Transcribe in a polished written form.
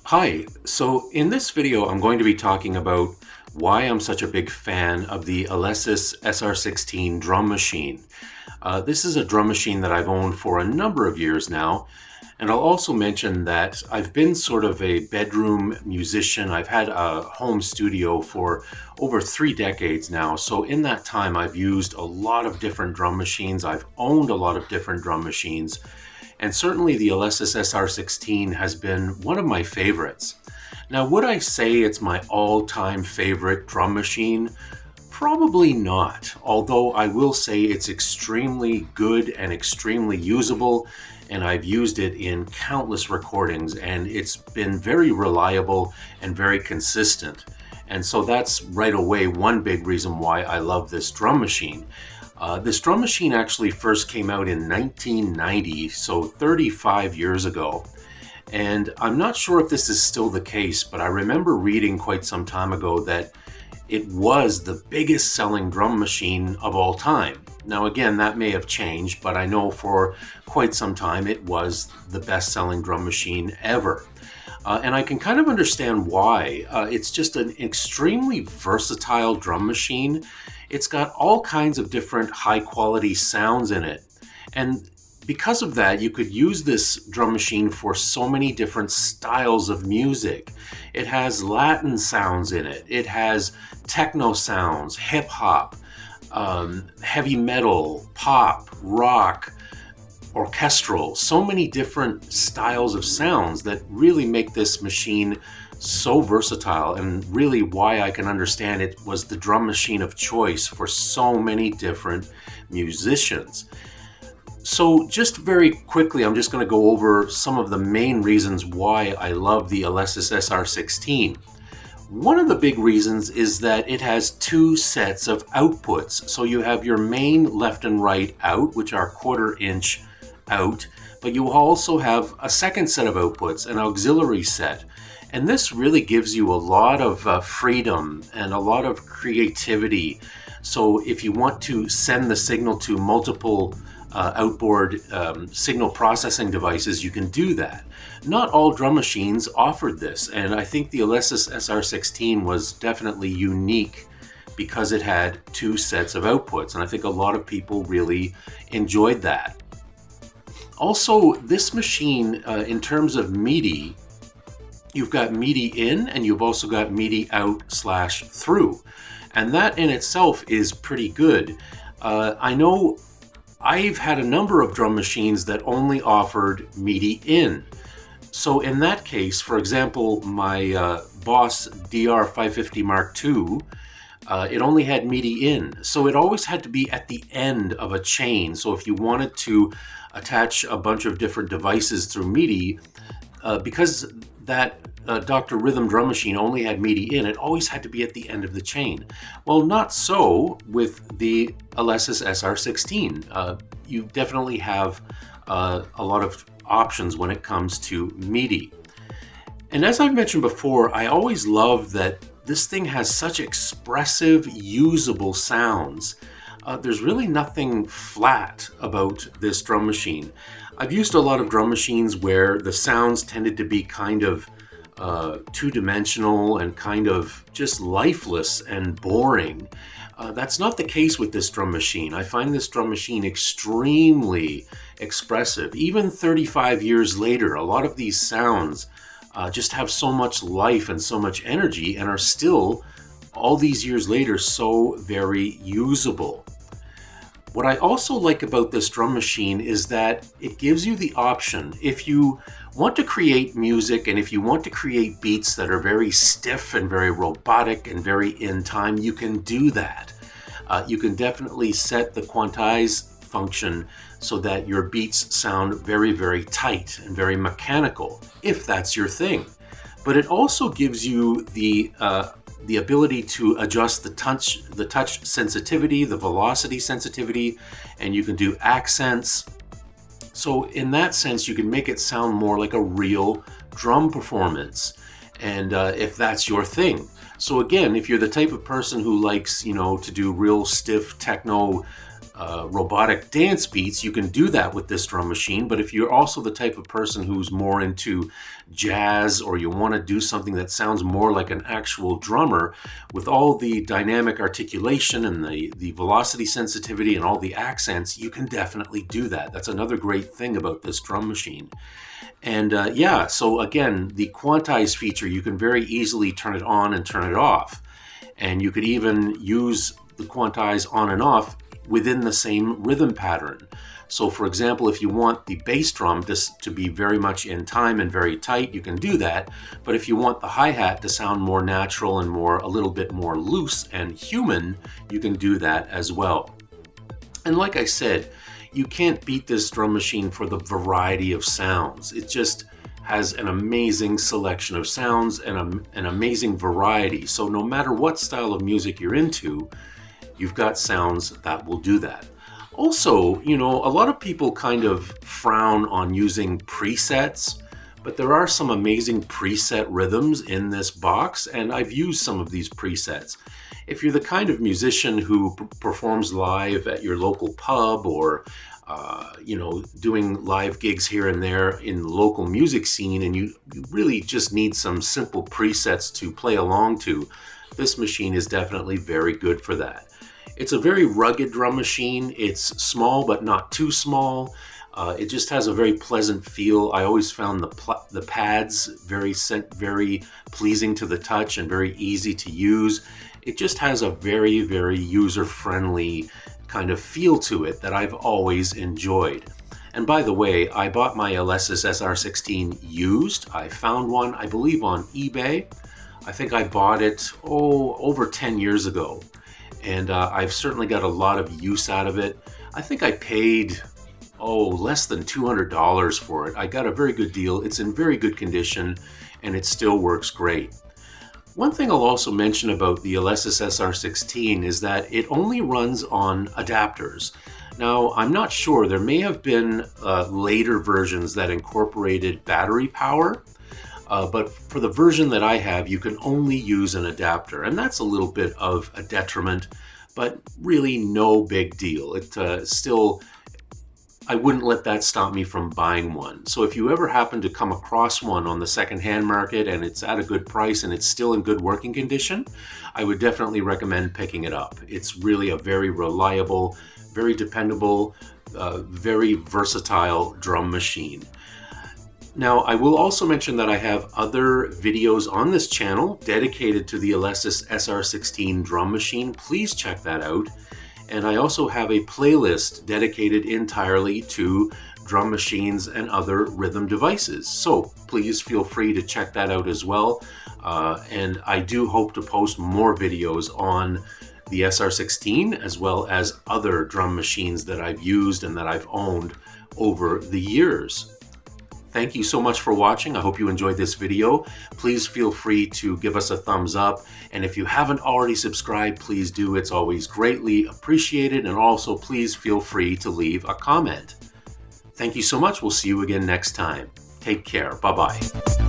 Hi, so in this video I'm going to be talking about why I'm such a big fan of the Alesis SR16 drum machine. This is a drum machine that I've owned for a number of years now, and I'll also mention that I've been sort of a bedroom musician. I've had a home studio for over 3 decades now, so in that time I've used a lot of different drum machines. I've owned a lot of different drum machines. And certainly the Alesis SR16 has been one of my favorites. Now, would I say it's my all-time favorite drum machine? Probably not, although I will say it's extremely good and extremely usable, and I've used it in countless recordings, and it's been very reliable and very consistent. And so that's right away one big reason why I love this drum machine. This drum machine actually first came out in 1990, so 35 years ago. And I'm not sure if this is still the case, but I remember reading quite some time ago that it was the biggest selling drum machine of all time. Now again, that may have changed, but I know for quite some time it was the best selling drum machine ever. And I can kind of understand why. It's just an extremely versatile drum machine. It's got all kinds of different high quality sounds in it. And because of that, you could use this drum machine for so many different styles of music. It has Latin sounds in it. It has techno sounds, hip hop, heavy metal, pop, rock, orchestral, so many different styles of sounds that really make this machine so versatile, and really why I can understand it was the drum machine of choice for so many different musicians. So just very quickly, I'm just going to go over some of the main reasons why I love the Alesis SR16. One of the big reasons is that it has two sets of outputs. So you have your main left and right out, which are 1/4 inch out, but you also have a second set of outputs, an auxiliary set. And this really gives you a lot of freedom and a lot of creativity. So if you want to send the signal to multiple outboard signal processing devices, you can do that. Not all drum machines offered this, and I think the Alesis SR16 was definitely unique because it had two sets of outputs, and I think a lot of people really enjoyed that. Also, this machine, in terms of MIDI, you've got MIDI in and you've also got MIDI out/through. And that in itself is pretty good. I know I've had a number of drum machines that only offered MIDI in. So in that case, for example, my Boss DR550 Mark II, it only had MIDI in. So it always had to be at the end of a chain. So if you wanted to attach a bunch of different devices through MIDI, because that Dr. Rhythm drum machine only had MIDI in, it always had to be at the end of the chain. Well, not so with the Alesis SR16. You definitely have a lot of options when it comes to MIDI. And as I've mentioned before, I always love that this thing has such expressive, usable sounds. There's really nothing flat about this drum machine. I've used a lot of drum machines where the sounds tended to be kind of two-dimensional and kind of just lifeless and boring. That's not the case with this drum machine. I find this drum machine extremely expressive. Even 35 years later, a lot of these sounds just have so much life and so much energy and are still, all these years later, so very usable. What I also like about this drum machine is that it gives you the option, if you want to create music and if you want to create beats that are very stiff and very robotic and very in time, you can do that. You can definitely set the quantize function so that your beats sound very, very tight and very mechanical, if that's your thing. But it also gives you the ability to adjust the touch sensitivity, the velocity sensitivity, and you can do accents. So in that sense, you can make it sound more like a real drum performance, and if that's your thing. So again, if you're the type of person who likes, to do real stiff techno robotic dance beats, you can do that with this drum machine. But if you're also the type of person who's more into jazz, or you want to do something that sounds more like an actual drummer with all the dynamic articulation and the velocity sensitivity and all the accents, you can definitely do that. That's another great thing about this drum machine. And yeah, so again, the quantize feature, you can very easily turn it on and turn it off. And you could even use the quantize on and off within the same rhythm pattern. So for example, if you want the bass drum to be very much in time and very tight, you can do that. But if you want the hi-hat to sound more natural and a little bit more loose and human, you can do that as well. And like I said, you can't beat this drum machine for the variety of sounds. It just has an amazing selection of sounds and an amazing variety. So no matter what style of music you're into, you've got sounds that will do that. Also, you know, a lot of people kind of frown on using presets, but there are some amazing preset rhythms in this box, and I've used some of these presets. If you're the kind of musician who performs live at your local pub, or you know, doing live gigs here and there in the local music scene, and you really just need some simple presets to play along to, this machine is definitely very good for that. It's a very rugged drum machine. It's small, but not too small. It just has a very pleasant feel. I always found the pads very pleasing to the touch and very easy to use. It just has a very, very user-friendly kind of feel to it that I've always enjoyed. And by the way, I bought my Alesis SR16 used. I found one, I believe, on eBay. I think I bought it, over 10 years ago. And I've certainly got a lot of use out of it. I think I paid, less than $200 for it. I got a very good deal. It's in very good condition, and it still works great. One thing I'll also mention about the Alesis SR16 is that it only runs on adapters. Now, I'm not sure. There may have been later versions that incorporated battery power, but for the version that I have, you can only use an adapter, and that's a little bit of a detriment, but really no big deal. I wouldn't let that stop me from buying one. So if you ever happen to come across one on the secondhand market and it's at a good price and it's still in good working condition, I would definitely recommend picking it up. It's really a very reliable, very dependable, very versatile drum machine. Now, I will also mention that I have other videos on this channel dedicated to the Alesis SR16 drum machine. Please check that out. And I also have a playlist dedicated entirely to drum machines and other rhythm devices. So please feel free to check that out as well. And I do hope to post more videos on the SR16 as well as other drum machines that I've used and that I've owned over the years. Thank you so much for watching. I hope you enjoyed this video. Please feel free to give us a thumbs up. And if you haven't already subscribed, please do. It's always greatly appreciated. And also, please feel free to leave a comment. Thank you so much. We'll see you again next time. Take care. Bye-bye.